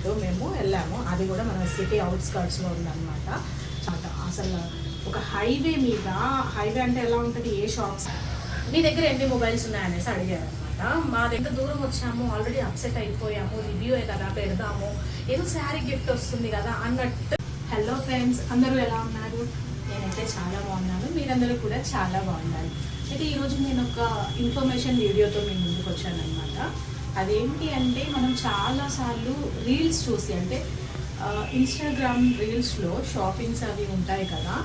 వెతుక్కుంటూ మేము వెళ్ళాము. అది కూడా మన సిటీ అవుట్స్కర్ట్స్లో ఉందన్నమాట. అసలు ఒక హైవే మీద, హైవే అంటే ఎలా ఉంటుంది, ఏ షాప్స్, మీ దగ్గర ఎన్ని మొబైల్స్ ఉన్నాయనేసి అడిగారు అనమాట. మా దగ్గర దూరం వచ్చాము, ఆల్రెడీ అప్సెట్ అయిపోయాము, రివ్యూయే కదా పెడదాము, ఏదో శారీ గిఫ్ట్ వస్తుంది కదా అన్నట్టు. హలో ఫ్రెండ్స్, అందరూ ఎలా ఉన్నారు? నేనైతే చాలా బాగున్నాను, మీరందరూ కూడా చాలా బాగున్నారు. అయితే ఈరోజు నేను ఒక ఇన్ఫర్మేషన్ వీడియోతో మీ ముందుకు వచ్చాను అనమాట. అదేంటి అంటే, మనం చాలాసార్లు రీల్స్ చూసి, అంటే ఇన్స్టాగ్రామ్ రీల్స్లో షాపింగ్స్ అవి ఉంటాయి కదా,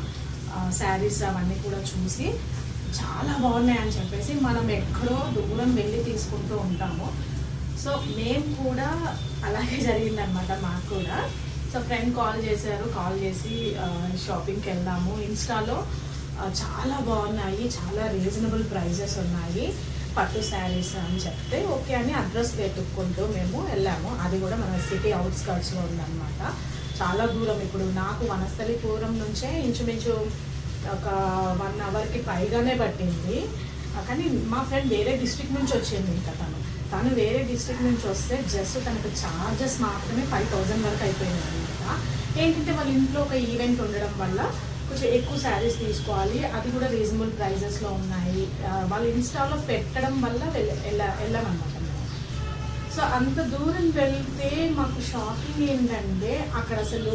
శారీస్ అవన్నీ కూడా చూసి చాలా బాగున్నాయి అని చెప్పేసి మనం ఎక్కడో దూరం వెళ్ళి తీసుకుంటూ ఉంటాము. సో మేము కూడా అలాగే జరిగిందనమాట మాకు కూడా. సో ఫ్రెండ్ కాల్ చేశారు, కాల్ చేసి షాపింగ్కి వెళ్దాము, ఇన్స్టాలో చాలా బాగున్నాయి, చాలా రీజనబుల్ ప్రైజెస్ ఉన్నాయి పట్టు శారీస్ అని చెప్తే ఓకే అని అడ్రస్ వెతుక్కుంటూ మేము వెళ్ళాము. అది కూడా మన సిటీ అవుట్స్కర్ట్స్లో ఉందన్నమాట. చాలా దూరం. ఇప్పుడు నాకు వనస్థలిపురం నుంచే ఇంచుమించు ఒక 1 అవర్కి పైగానే పట్టింది. కానీ మా ఫ్రెండ్ వేరే డిస్ట్రిక్ట్ నుంచి వచ్చింది. ఇంకా తను వేరే డిస్ట్రిక్ట్ నుంచి వస్తే జస్ట్ తనకు ఛార్జెస్ మాత్రమే 5000 వరకు అయిపోయింది అనమాట. ఏంటంటే వాళ్ళ ఇంట్లో ఒక ఈవెంట్ ఉండడం వల్ల కొంచెం ఎక్కువ శారీస్ తీసుకోవాలి, అది కూడా రీజనబుల్ ప్రైజెస్లో ఉన్నాయి. వాళ్ళు ఇన్స్టాలో పెట్టడం వల్ల వెళ్ళామన్నమాట మేము. సో అంత దూరం వెళ్తే మాకు షాకింగ్ ఏంటంటే, అక్కడ అసలు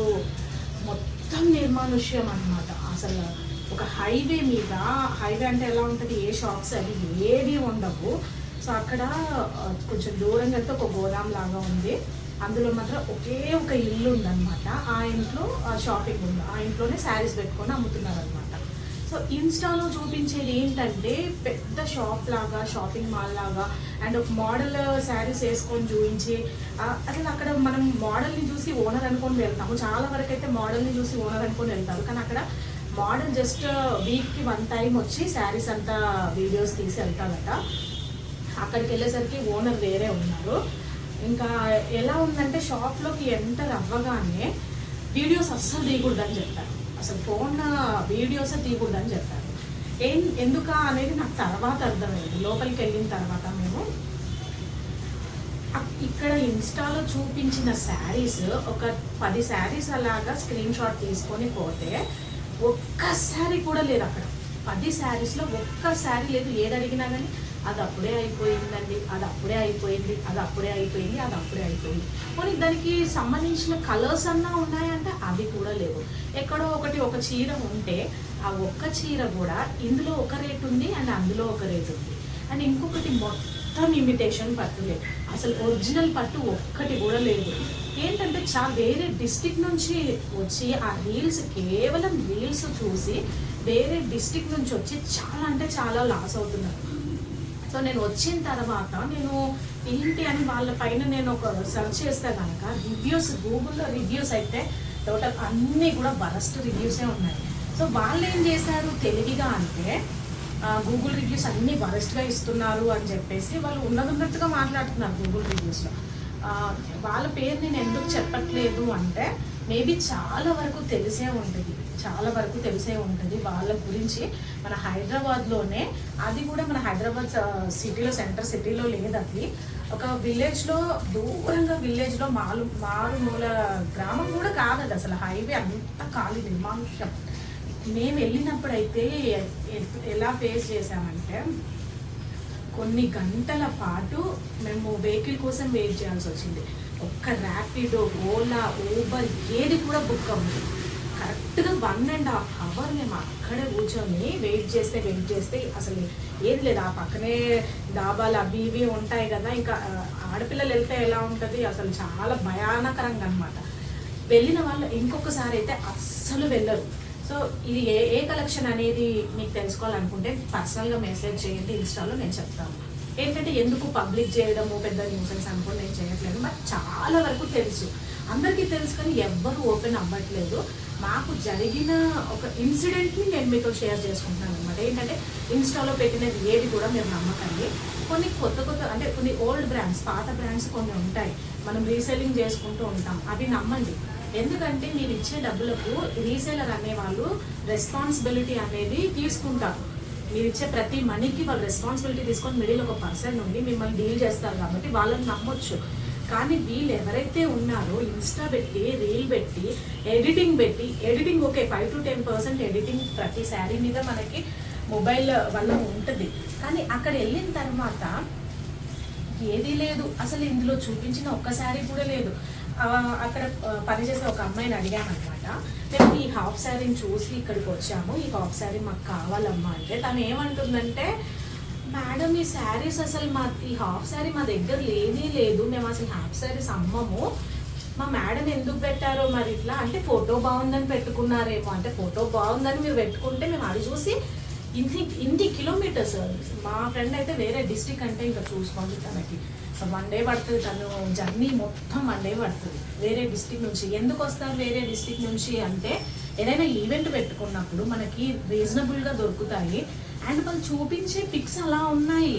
మొత్తం నిర్మానుష్యం అనమాట. అసలు ఒక హైవే మీద, హైవే అంటే ఎలా ఉంటుంది, ఏ షాప్స్ అవి ఏవి ఉండవు. సో అక్కడ కొంచెం దూరంగా అయితే ఒక గోదాం లాగా ఉంది, అందులో మాత్రం ఒకే ఒక ఇల్లు ఉందన్నమాట. ఆ ఇంట్లో షాపింగ్ ఉంది, ఆ ఇంట్లోనే శారీస్ పెట్టుకొని అమ్ముతున్నారు అనమాట. సో ఇన్స్టాలో చూపించేది ఏంటంటే పెద్ద షాప్ లాగా, షాపింగ్ మాల్ లాగా, అండ్ ఒక మోడల్ శారీస్ వేసుకొని చూపించి, అసలు అక్కడ మనం మోడల్ని చూసి ఓనర్ అనుకొని వెళ్తాము. చాలా వరకు అయితే మోడల్ని చూసి ఓనర్ అనుకొని వెళ్తారు, కానీ అక్కడ మోడల్ జస్ట్ వీక్కి 1 టైం వచ్చి శారీస్ అంతా వీడియోస్ తీసి వెళ్తారట. అక్కడికి వెళ్ళేసరికి ఓనర్ వేరే ఉన్నారు. ఇంకా ఎలా ఉందంటే, షాప్లోకి ఎంటర్ అవ్వగానే వీడియోస్ అస్సలు తీయకూడదని చెప్పారు. అసలు ఫోన్ వీడియోసే తీయకూడదని చెప్పారు. ఎందుక అనేది నాకు తర్వాత అర్థమైంది. లోపలికి వెళ్ళిన తర్వాత మేము ఇక్కడ ఇన్స్టాలో చూపించిన శారీస్ ఒక 10 శారీస్ అలాగా స్క్రీన్ షాట్ తీసుకొని పోతే ఒక్క శారీ కూడా లేదు అక్కడ. 10 శారీస్లో ఒక్క శారీ లేదు. ఏది అడిగినా కానీ అది అప్పుడే అయిపోయిందండి, అది అప్పుడే అయిపోయింది, అది అప్పుడే అయిపోయింది, అది అప్పుడే అయిపోయింది. కానీ దానికి సంబంధించిన కలర్స్ అన్నా ఉన్నాయంటే అవి కూడా లేవు. ఎక్కడో ఒక చీర ఉంటే ఆ ఒక్క చీర కూడా ఇందులో ఒక రేటు ఉంది అండ్ అందులో ఒక రేటు ఉంది. అండ్ ఇంకొకటి మొత్తం ఇమిటేషన్ పట్టులే, అసలు ఒరిజినల్ పట్టు ఒక్కటి కూడా లేదు. ఏంటంటే వేరే డిస్ట్రిక్ట్ నుంచి వచ్చి ఆ రీల్స్, కేవలం రీల్స్ చూసి వేరే డిస్ట్రిక్ట్ నుంచి వచ్చి చాలా అంటే చాలా లాస్ అవుతున్నారు. సో నేను వచ్చిన తర్వాత నేను ఏంటి అని వాళ్ళ పైన నేను ఒక సెర్చ్ చేస్తే కనుక రివ్యూస్, గూగుల్లో రివ్యూస్ అయితే టోటల్ అన్నీ కూడా వరస్ట్ రివ్యూసే ఉన్నాయి. సో వాళ్ళు ఏం చేశారు తెలివిగా అంటే, గూగుల్ రివ్యూస్ అన్నీ వరస్ట్గా ఇస్తున్నారు అని చెప్పేసి వాళ్ళు ఉన్నట్టుగా మాట్లాడుతున్నారు గూగుల్ రివ్యూస్లో. వాళ్ళ పేరు నేను ఎందుకు చెప్పట్లేదు అంటే, మేబీ చాలా వరకు తెలిసే ఉంటుంది వాళ్ళ గురించి. మన హైదరాబాద్లోనే, అది కూడా మన హైదరాబాద్ సిటీలో, సెంటర్ సిటీలో లేదు, అది ఒక విలేజ్లో, దూరంగా విలేజ్లో, మారుమూల గ్రామం కూడా కాదు అసలు. హైవే అంతా ఖాళీ, నిర్మానుష్యం. మేము వెళ్ళినప్పుడైతే ఎలా ఫేస్ చేసామంటే, కొన్ని గంటల పాటు మేము వెహికల్ కోసం వెయిట్ చేయాల్సి వచ్చింది. ఒక్క ర్యాపిడో, ఓలా, ఊబర్ ఏది కూడా బుక్ అవ్వదు. కరెక్ట్గా 1.5 అవర్ మేము అక్కడే కూర్చొని వెయిట్ చేస్తే అసలు ఏది లేదు. ఆ పక్కనే డాబాలు అవి ఇవి ఉంటాయి కదా, ఇంకా ఆడపిల్లలు వెళ్తే ఎలా ఉంటుంది, అసలు చాలా భయానకరంగా అనమాట. వెళ్ళిన వాళ్ళు ఇంకొకసారి అయితే అస్సలు వెళ్ళరు. సో ఇది ఏ కలెక్షన్ అనేది మీకు తెలుసుకోవాలనుకుంటే పర్సనల్గా మెసేజ్ చేయండి, ఇన్స్టాలో నేను చెప్తాను. ఏంటంటే ఎందుకు పబ్లిక్ చేయడము పెద్ద న్యూసెన్స్ అనుకోని నేను చేయట్లేదు. బట్ చాలా వరకు తెలుసు, అందరికీ తెలుసు, కానీ ఎవ్వరు ఓపెన్ అవ్వట్లేదు. మాకు జరిగిన ఒక ఇన్సిడెంట్ని నేను మీతో షేర్ చేసుకుంటున్నాను అనమాట. ఏంటంటే ఇన్స్టాలో పెట్టినది ఏది కూడా మీరు నమ్మకండి. కొన్ని కొత్త అంటే కొన్ని ఓల్డ్ బ్రాండ్స్, పాత బ్రాండ్స్ కొన్ని ఉంటాయి, మనం రీసెల్లింగ్ చేసుకుంటూ ఉంటాం, అవి నమ్మండి. ఎందుకంటే మీరు ఇచ్చే డబ్బులకు రీసేలర్ అనేవాళ్ళు రెస్పాన్సిబిలిటీ అనేది తీసుకుంటారు. మీరు ఇచ్చే ప్రతి మనీకి వాళ్ళు రెస్పాన్సిబిలిటీ తీసుకొని మిడిల్ ఒక పర్సన్ నుండి మిమ్మల్ని డీల్ చేస్తారు కాబట్టి వాళ్ళని నమ్మొచ్చు. కానీ వీళ్ళు ఎవరైతే ఉన్నారో ఇన్స్టా పెట్టి రీల్ పెట్టి ఎడిటింగ్ ఓకే 5 to 10% ఎడిటింగ్ ప్రతి శారీ మీద మనకి మొబైల్ వల్ల ఉంటుంది. కానీ అక్కడ వెళ్ళిన తర్వాత ఏదీ లేదు, అసలు ఇందులో చూపించిన ఒక్క శారీ కూడా లేదు. అక్కడ పనిచేసే ఒక అమ్మాయిని అడిగామన్నమాట, మేము ఈ హాఫ్ శారీని చూసి ఇక్కడికి వచ్చాము, ఈ హాఫ్ శారీ మాకు కావాలమ్మా అంటే తను ఏమంటుందంటే, మేడం ఈ శారీస్ అసలు ఈ హాఫ్ శారీ మా దగ్గర లేనే లేదు, మేము అసలు హాఫ్ శారీస్ అమ్మము, మా మేడం ఎందుకు పెట్టారో మరి ఇట్లా అంటే ఫోటో బాగుందని పెట్టుకున్నారేమో. అంటే ఫోటో బాగుందని మీరు పెట్టుకుంటే మేము అది చూసి ఇన్ని కిలోమీటర్స్, మా ఫ్రెండ్ అయితే వేరే డిస్టిక్ అంటే ఇంకా చూసుకోండి తనకి 1 day పడుతుంది, తను జర్నీ మొత్తం 1 day పడుతుంది వేరే డిస్టిక్ నుంచి. ఎందుకు వస్తారు వేరే డిస్టిక్ నుంచి అంటే ఏదైనా ఈవెంట్ పెట్టుకున్నప్పుడు మనకి రీజనబుల్గా దొరుకుతాయి అండ్ వాళ్ళు చూపించే పిక్స్ అలా ఉన్నాయి.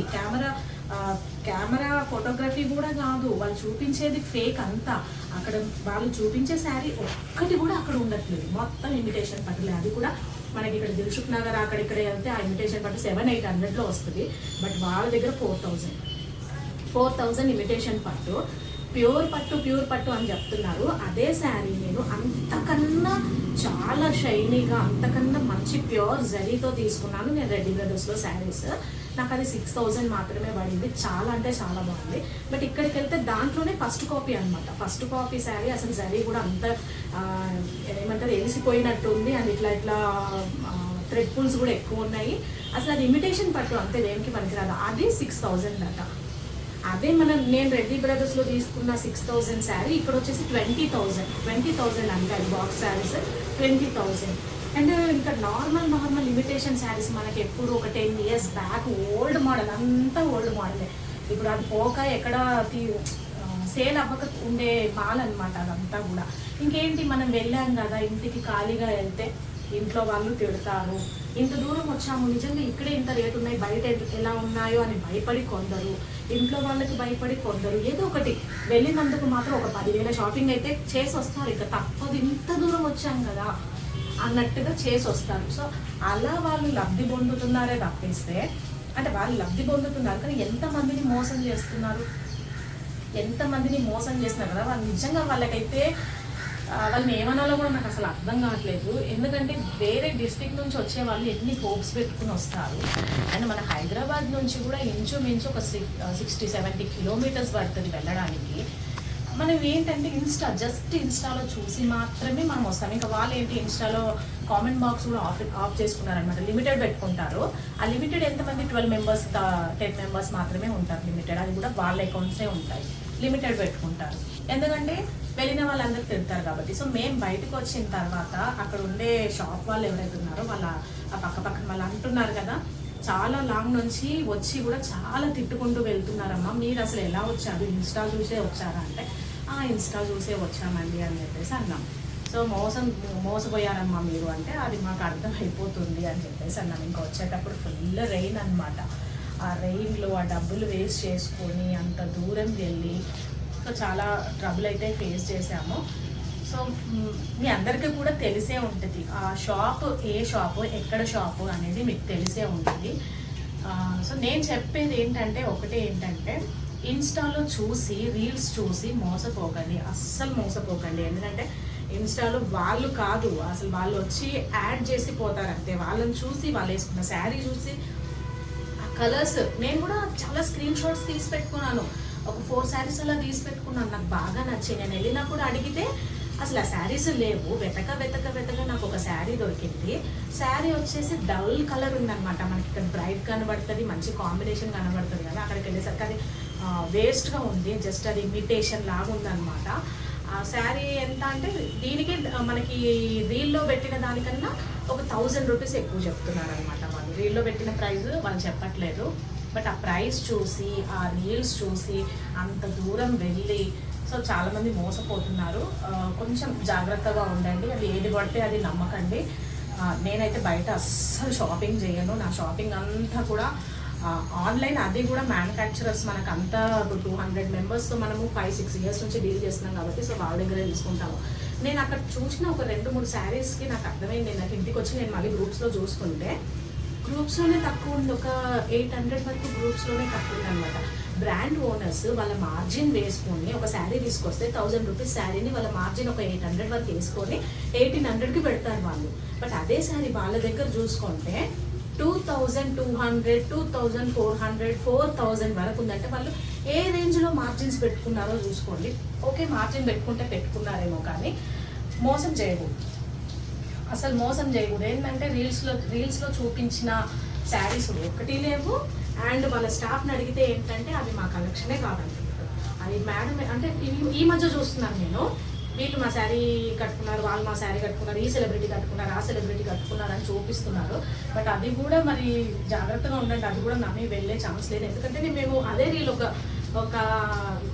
కెమెరా ఫోటోగ్రఫీ కూడా కాదు, వాళ్ళు చూపించేది ఫేక్ అంతా. అక్కడ వాళ్ళు చూపించే శారీ ఒక్కటి కూడా అక్కడ ఉండట్లేదు, మొత్తం ఇమిటేషన్ పట్టులే. అది కూడా మనకి ఇక్కడ దిల్సుఖ్ నగర్ అక్కడిక్కడ వెళ్తే ఆ ఇమిటేషన్ పట్టు 700-800లో వస్తుంది, బట్ వాళ్ళ దగ్గర 4,000 ఇమిటేషన్ పట్టు, ప్యూర్ పట్టు అని చెప్తున్నారు. అదే శారీ నేను అంతకన్నా చాలా షైనీగా, అంతకన్నా మంచి ప్యూర్ జరీతో తీసుకున్నాను నేను రెడ్డి బ్రదర్స్లో శారీస్. నాకు అది 6,000 మాత్రమే పడింది, చాలా అంటే చాలా బాగుంది. బట్ ఇక్కడికి వెళ్తే దాంట్లోనే ఫస్ట్ కాపీ అనమాట, ఫస్ట్ కాపీ శారీ. అసలు జరీ కూడా అంత ఏమంటారు ఎలిసిపోయినట్టు ఉంది అండ్ ఇట్లా థ్రెడ్ పుల్స్ కూడా ఎక్కువ ఉన్నాయి. అసలు అది ఇమిటేషన్ పట్టు అంతే, దేనికి పనికిరాదు. అది 6,000 అట. అదే నేను రెడ్డి బ్రదర్స్లో తీసుకున్న 6,000 శారీ ఇక్కడ వచ్చేసి 20,000 అంటే అది బాక్స్ శారీస్ 20,000. అండ్ ఇంకా నార్మల్ ఇమిటేషన్ శారీస్ మనకి ఎప్పుడు ఒక 10 years బ్యాక్ ఓల్డ్ మోడల్, అంతా ఓల్డ్ మోడలే. ఇప్పుడు అది పోక ఎక్కడ సేల్ అవ్వక ఉండే మాల్ అనమాట అదంతా కూడా. ఇంకేంటి మనం వెళ్ళాం కదా ఇంటికి, ఖాళీగా వెళ్తే ఇంట్లో వాళ్ళు తిడతారు, ఇంత దూరం వచ్చాము నిజంగా ఇక్కడే ఇంత రేటు ఉన్నాయి, బయట ఎలా ఉన్నాయో అని భయపడి కొందరు, ఇంట్లో వాళ్ళకి భయపడి కొందరు, ఏదో ఒకటి వెళ్ళినందుకు మాత్రం ఒక 10,000 షాపింగ్ అయితే చేసి వస్తారు. ఇక తప్పదు, ఇంత దూరం వచ్చాం కదా అన్నట్టుగా చేసి వస్తారు. సో అలా వాళ్ళు లబ్ధి పొందుతున్నారే తప్పిస్తే, అంటే వాళ్ళు లబ్ధి పొందుతున్నారు కానీ ఎంతమందిని మోసం చేస్తున్నారు కదా వాళ్ళు. నిజంగా వాళ్ళకైతే వాళ్ళని ఏమనాలో కూడా నాకు అసలు అర్థం కావట్లేదు. ఎందుకంటే వేరే డిస్ట్రిక్ట్ నుంచి వచ్చే వాళ్ళు ఎన్ని హోప్స్ పెట్టుకుని వస్తారు. అండ్ మన హైదరాబాద్ నుంచి కూడా ఇంచుమించు ఒక 60-70 kilometers పడుతుంది వెళ్ళడానికి. మనం ఏంటంటే ఇన్స్టాలో చూసి మాత్రమే మనం వస్తాం. ఇంకా వాళ్ళు ఏంటి ఇన్స్టాలో కామెంట్ బాక్స్ కూడా ఆఫ్ చేసుకున్నారనమాట, లిమిటెడ్ పెట్టుకుంటారు. ఆ లిమిటెడ్ ఎంతమంది 12 members 10 members మాత్రమే ఉంటారు లిమిటెడ్. అది కూడా వాళ్ళ అకౌంట్సే ఉంటాయి, లిమిటెడ్ పెట్టుకుంటారు. ఎందుకంటే వెళ్ళిన వాళ్ళందరూ తిడతారు కాబట్టి. సో మేము బయటకు వచ్చిన తర్వాత అక్కడ ఉండే షాప్ వాళ్ళు ఎవరైతే ఉన్నారో వాళ్ళ ఆ పక్కన వాళ్ళు అంటున్నారు కదా, చాలా లాంగ్ నుంచి వచ్చి కూడా చాలా తిట్టుకుంటూ వెళ్తున్నారమ్మా, మీరు అసలు ఎలా వచ్చారు, ఇన్స్టా చూసే వచ్చారా అంటే ఇన్స్టా చూసే వచ్చామండి అని చెప్పేసి అన్నాం. సో మోసపోయారమ్మా మీరు అంటే అది మాకు అర్థమైపోతుంది అని చెప్పేసి అన్నాం. ఇంకా వచ్చేటప్పుడు ఫుల్ రెయిన్ అనమాట. ఆ రెయిన్లో ఆ డబ్బులు వేస్ట్ చేసుకొని అంత దూరం వెళ్ళి సో చాలా ట్రబుల్ అయితే ఫేస్ చేసాము. సో మీ అందరికీ కూడా తెలిసే ఉంటుంది ఆ షాప్ ఏ షాపు ఎక్కడ షాపు అనేది మీకు తెలిసే ఉంటుంది. సో నేను చెప్పేది ఏంటంటే ఇన్స్టాలో చూసి రీల్స్ చూసి మోసపోకండి, అస్సలు మోసపోకండి. ఎందుకంటే ఇన్స్టాలో వాళ్ళు కాదు, అసలు వాళ్ళు వచ్చి యాడ్ చేసి పోతారు అంతే. వాళ్ళని చూసి వాళ్ళు వేసుకున్న శారీ చూసి ఆ కలర్స్, నేను కూడా చాలా స్క్రీన్ షాట్స్ తీసి పెట్టుకున్నాను, ఒక 4 sarees అలా తీసి పెట్టుకున్నాను. నాకు బాగా నచ్చాయి. నేను వెళ్ళినప్పుడు అడిగితే అసలు ఆ శారీస్ లేవు. వెతక నాకు ఒక శారీ దొరికింది. శారీ వచ్చేసి డల్ కలర్ ఉందన్నమాట. మనకి ఇక్కడ బ్రైట్ కనబడుతుంది, మంచి కాంబినేషన్ కనబడుతుంది కదా. అక్కడికి వెళ్ళేసరికి అది వేస్ట్గా ఉంది, జస్ట్ అది ఇమిటేషన్ లాగా ఉందన్నమాట. ఆ శారీ ఎంత అంటే దీనికి మనకి రీల్లో పెట్టిన దానికన్నా ఒక 1000 rupees ఎక్కువ చెప్తున్నారు అనమాట వాళ్ళు. రీల్లో పెట్టిన ప్రైస్ వాళ్ళు చెప్పట్లేదు, బట్ ఆ ప్రైస్ చూసి ఆ రీల్స్ చూసి అంత దూరం వెళ్ళి సో చాలామంది మోసపోతున్నారు. కొంచెం జాగ్రత్తగా ఉండండి, అది ఏది పడితే అది నమ్మకండి. నేనైతే బయట అస్సలు షాపింగ్ చేయను. నా షాపింగ్ అంతా కూడా ఆన్లైన్, అది కూడా మ్యానుఫ్యాక్చరర్స్ మనకు అంతా 200 members మనము 5-6 years నుంచి డీల్ చేస్తున్నాం కాబట్టి సో వాళ్ళ దగ్గరే తీసుకుంటాము. నేను అక్కడ చూసిన ఒక 2-3 శారీస్కి నాకు అర్థమైంది. నాకు ఇంటికి వచ్చి నేను మళ్ళీ గ్రూప్స్లో చూసుకుంటే గ్రూప్స్లోనే తక్కువ ఉంది, ఒక 800 వరకు గ్రూప్స్లోనే తక్కువ ఉంది అనమాట. బ్రాండ్ ఓనర్స్ వాళ్ళ మార్జిన్ వేసుకొని ఒక శారీ తీసుకొస్తే 1000 రూపీస్ శారీని వాళ్ళ మార్జిన్ ఒక 800 వరకు వేసుకొని 1800కి పెడతారు వాళ్ళు. బట్ అదే శారీ వాళ్ళ దగ్గర చూసుకుంటే 2200, 2400, 4000 వరకు ఉందంటే వాళ్ళు ఏ రేంజ్లో మార్జిన్స్ పెట్టుకున్నారో చూసుకోండి. ఓకే, మార్జిన్ పెట్టుకుంటే పెట్టుకున్నారేమో, కానీ మోసం చేయకూడదు, అసలు మోసం చేయకూడదు. ఏంటంటే రీల్స్లో చూపించిన శారీస్ ఒకటి లేవు, అండ్ వాళ్ళ స్టాఫ్ని అడిగితే ఏంటంటే అవి మా కలెక్షనే కాదంటున్నారు. అది మేడం అంటే ఈ మధ్య చూస్తున్నాను నేను, వీళ్ళు మా శారీ కట్టుకున్నారు, వాళ్ళు మా శారీ కట్టుకున్నారు, ఈ సెలబ్రిటీ కట్టుకున్నారు, ఆ సెలబ్రిటీ కట్టుకున్నారు అని చూపిస్తున్నారు. బట్ అది కూడా మరి జాగ్రత్తగా ఉండండి, అది కూడా నమ్మి వెళ్ళే ఛాన్స్ లేదు. ఎందుకంటే మేము అదే రీల్ ఒక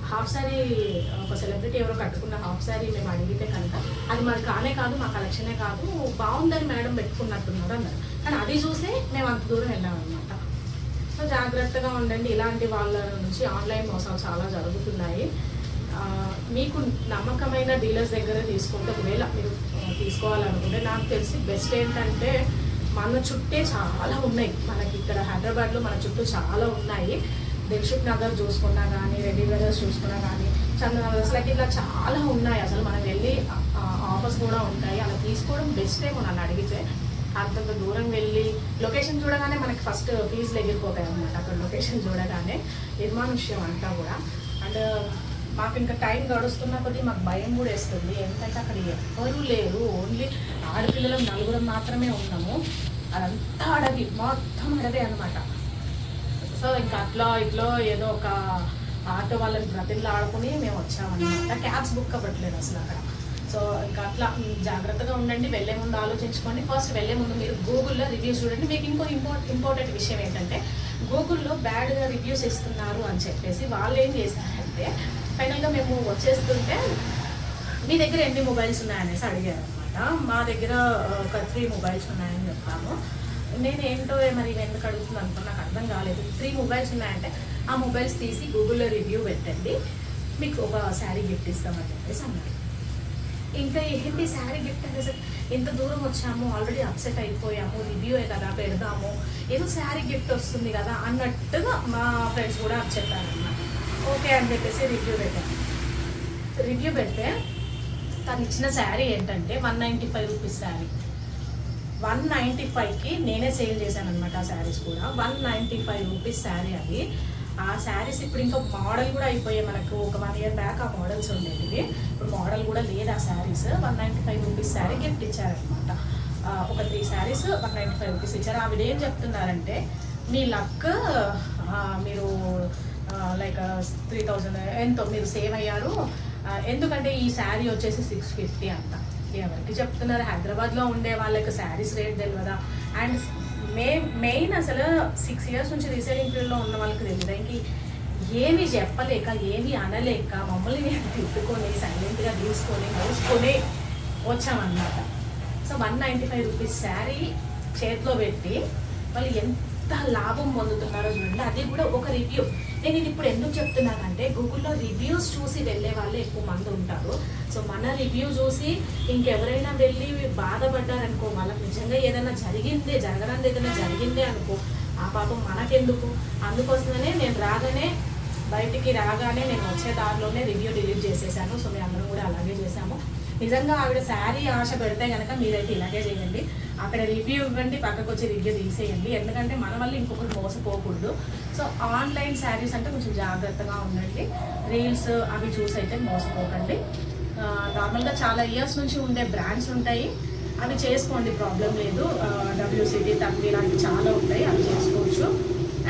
హాఫ్ శారీ ఒక సెలబ్రిటీ ఎవరో కట్టుకున్న హాఫ్ శారీ మేము అడిగితే కనుక అది మాది కానే కాదు, మా కలెక్షనే కాదు, బాగుందని మేడం పెట్టుకున్నట్టున్నారు అన్నారు. కానీ అది చూసే మేము అంత దూరం వెళ్ళామన్నమాట. సో జాగ్రత్తగా ఉండండి, ఇలాంటి వాళ్ళ నుంచి ఆన్లైన్ మోసాలు చాలా జరుగుతున్నాయి. మీకు నమ్మకమైన డీలర్స్ దగ్గర తీసుకుంటే, ఒకవేళ మీరు తీసుకోవాలనుకుంటే నాకు తెలిసి బెస్ట్ ఏంటంటే మన చుట్టే చాలా ఉన్నాయి. మనకి ఇక్కడ హైదరాబాద్లో మన చుట్టూ చాలా ఉన్నాయి. దిల్షుక్ నగర్ చూసుకున్నా కానీ, రెడ్డి బ్రదర్స్ చూసుకున్నా కానీ, చంద్రనగర్స్ లైక్ ఇట్లా చాలా ఉన్నాయి. అసలు మనం వెళ్ళి ఆఫర్స్ కూడా ఉంటాయి. అలా తీసుకోవడం బెస్ట్ ఏమో నన్ను అడిగితే. అంతంత దూరం వెళ్ళి లొకేషన్ చూడగానే మనకి ఫస్ట్ ఫీజులు ఎగిరిపోతాయి అన్నమాట. అక్కడ లొకేషన్ చూడగానే నిర్మానుష్యం అంతా కూడా. అండ్ మాకు ఇంకా టైం గడుస్తున్న కొద్దీ మాకు భయం కూడా వేస్తుంది. ఎందుకంటే అక్కడ ఎవరూ లేరు, ఓన్లీ ఆడపిల్లలం 4 మాత్రమే ఉన్నాము. అదంతా అడవి, మొత్తం అడవి అనమాట. సో ఇంకా అట్లా ఇట్లా ఏదో ఒక ఆటో వాళ్ళని బ్రతిల్లో ఆడుకుని మేము వచ్చామన్నమాట. క్యాబ్స్ బుక్ అవ్వట్లేదు అసలు అక్కడ. సో ఇంకా అట్లా జాగ్రత్తగా ఉండండి, వెళ్ళే ముందు ఆలోచించుకోండి. ఫస్ట్ వెళ్ళే ముందు మీరు గూగుల్లో రివ్యూస్ చూడండి. మీకు ఇంకో ఇంపార్టెంట్ విషయం ఏంటంటే, గూగుల్లో బ్యాడ్గా రివ్యూస్ ఇస్తున్నారు అని చెప్పేసి వాళ్ళు ఏం చేశారంటే, ఫైనల్గా మేము వచ్చేస్తుంటే మీ దగ్గర ఎన్ని మొబైల్స్ ఉన్నాయనేసి అడిగారు అనమాట. మా దగ్గర ఒక 3 మొబైల్స్ ఉన్నాయని చెప్తాము. నేను ఏంటో మరి ఎందుకు అడుగుతుంది అనుకో, నాకు అర్థం కాలేదు. 3 మొబైల్స్ ఉన్నాయంటే ఆ మొబైల్స్ తీసి గూగుల్లో రివ్యూ పెట్టండి, మీకు ఒక శారీ గిఫ్ట్ ఇస్తామని చెప్పేసి అన్నారు. ఇంకా ఏంటి శారీ గిఫ్ట్ అనేసి, ఇంత దూరం వచ్చాము, ఆల్రెడీ అప్సెట్ అయిపోయాము, రివ్యూయే కదా పెడదాము, ఏదో శారీ గిఫ్ట్ వస్తుంది కదా అన్నట్టుగా మా ఫ్రెండ్స్ కూడా చెప్పారన్నమాట. ఓకే అని చెప్పేసి రివ్యూ పెడితే తను ఇచ్చిన శారీ ఏంటంటే 195 రూపీస్ శారీ. 195కి నేనే సేల్ చేశాను అనమాట. ఆ శారీస్ కూడా 195 రూపీస్ శారీ. అది ఆ శారీస్ ఇప్పుడు ఇంకా మోడల్ కూడా అయిపోయాయి. మనకు ఒక 1 ఇయర్ బ్యాక్ ఆ మోడల్స్ ఉండేవి, ఇప్పుడు మోడల్ కూడా లేదు ఆ శారీస్. 195 రూపీస్ శారీ గిఫ్ట్ ఇచ్చారనమాట. ఒక 3 శారీస్ 195 రూపీస్ ఇచ్చారు. ఆవిడ ఏం చెప్తున్నారంటే, మీ లక్, మీరు లైక్ 3000 ఎంతో మీరు సేవ్ అయ్యారు, ఎందుకంటే ఈ శారీ వచ్చేసి 650 అంట. ఎవరికి చెప్తున్నారు? హైదరాబాద్లో ఉండే వాళ్ళకి శారీస్ రేట్ తెలియదా? అండ్ మెయిన్ అసలు 6 ఇయర్స్ నుంచి రీసేలింగ్ ఫీల్డ్లో ఉన్న వాళ్ళకి తెలియదు. ఇంక ఏమీ చెప్పలేక, ఏమీ అనలేక మమ్మల్ని నేను తిట్టుకొని సైలెంట్గా తీసుకొని మోసుకొని వచ్చామన్నమాట. సో 195 రూపీస్ శారీ చేతిలో పెట్టి వాళ్ళు ఎంత లాభం పొందుతున్నారో చూడండి. అది కూడా ఒక రివ్యూ. నేను ఇది ఇప్పుడు ఎందుకు చెప్తున్నానంటే, గూగుల్లో రివ్యూస్ చూసి వెళ్ళే వాళ్ళే ఎక్కువ మంది ఉంటారు. సో మన రివ్యూ చూసి ఇంకెవరైనా వెళ్ళి బాధపడ్డారనుకో, వాళ్ళకి నిజంగా ఏదైనా జరగడానికి ఏదైనా జరిగిందే అనుకో, ఆ పాపం మనకెందుకు? అందుకోసమనే నేను బయటికి రాగానే నేను వచ్చే దారిలోనే రివ్యూ డిలీట్ చేసేసాను. సో మేము అందరం కూడా అలాగే చేసాము. నిజంగా ఆవిడ శారీ ఆశ పెడితే కనుక మీరైతే ఇలాగే చేయండి. అక్కడ రివ్యూ ఇవ్వండి, పక్కకు వచ్చి రివ్యూ తీసేయండి. ఎందుకంటే మన వల్ల ఇంకొకటి మోసపోకూడదు. సో ఆన్లైన్ శారీస్ అంటే కొంచెం జాగ్రత్తగా ఉండండి. రీల్స్ అవి చూసి అయితే మోసపోకండి. నార్మల్గా చాలా ఇయర్స్ నుంచి ఉండే బ్రాండ్స్ ఉంటాయి, అవి చేసుకోండి, ప్రాబ్లం లేదు. WCT, తన్వి ఇలాంటివి చాలా ఉంటాయి, అవి చేసుకోవచ్చు.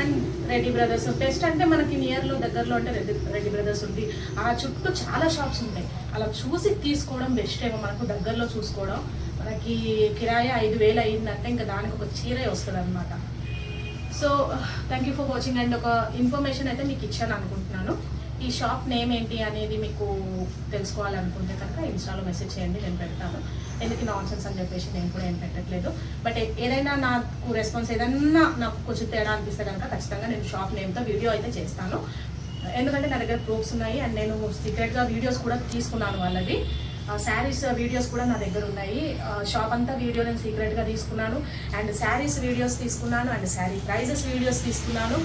And Reddy brothers best. అంటే మనకి నియర్లో దగ్గరలో అంటే రెడ్డి బ్రదర్స్ ఉంది, ఆ చుట్టూ చాలా షాప్స్ ఉంటాయి. అలా చూసి తీసుకోవడం బెస్ట్ ఏమో. మనకు దగ్గరలో చూసుకోవడం, మనకి కిరాయి 5000 అయిందంటే ఇంకా దానికి ఒక చీరే వస్తుంది అనమాట. So thank you for watching. And ఒక ఇన్ఫర్మేషన్ అయితే మీకు ఇచ్చాను అనుకుంటున్నాను. ఈ షాప్ నేమ్ ఏంటి అనేది మీకు తెలుసుకోవాలనుకుంటే కనుక ఇన్స్టాలో మెసేజ్ చేయండి, నేను పెడతాను. ఎందుకు నాన్సెన్స్ అని చెప్పేసి నేను కూడా ఏం పెట్టట్లేదు. బట్ ఏదైనా నాకు రెస్పాన్స్ ఏదన్నా నాకు కొంచెం తేడా అనిపిస్తే కనుక ఖచ్చితంగా నేను షాప్ నేమ్తో వీడియో అయితే చేస్తాను. ఎందుకంటే నా దగ్గర ప్రూఫ్స్ ఉన్నాయి, అండ్ నేను సీక్రెట్గా వీడియోస్ కూడా తీసుకున్నాను వాళ్ళవి. శారీస్ వీడియోస్ కూడా నా దగ్గర ఉన్నాయి. షాప్ అంతా వీడియో నేను సీక్రెట్గా తీసుకున్నాను. అండ్ శారీస్ వీడియోస్ తీసుకున్నాను, అండ్ శారీ ప్రైజెస్ వీడియోస్ తీసుకున్నాను,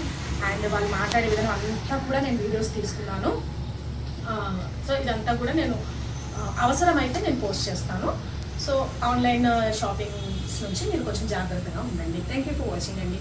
అండ్ వాళ్ళు మాట్లాడే విధానం అంతా కూడా నేను వీడియోస్ తీసుకున్నాను. సో ఇదంతా కూడా నేను అవసరమైతే నేను పోస్ట్ చేస్తాను. సో ఆన్లైన్ షాపింగ్స్ నుంచి మీరు కొంచెం జాగ్రత్తగా ఉండండి. థ్యాంక్ యూ ఫర్ వాచింగ్ అండి.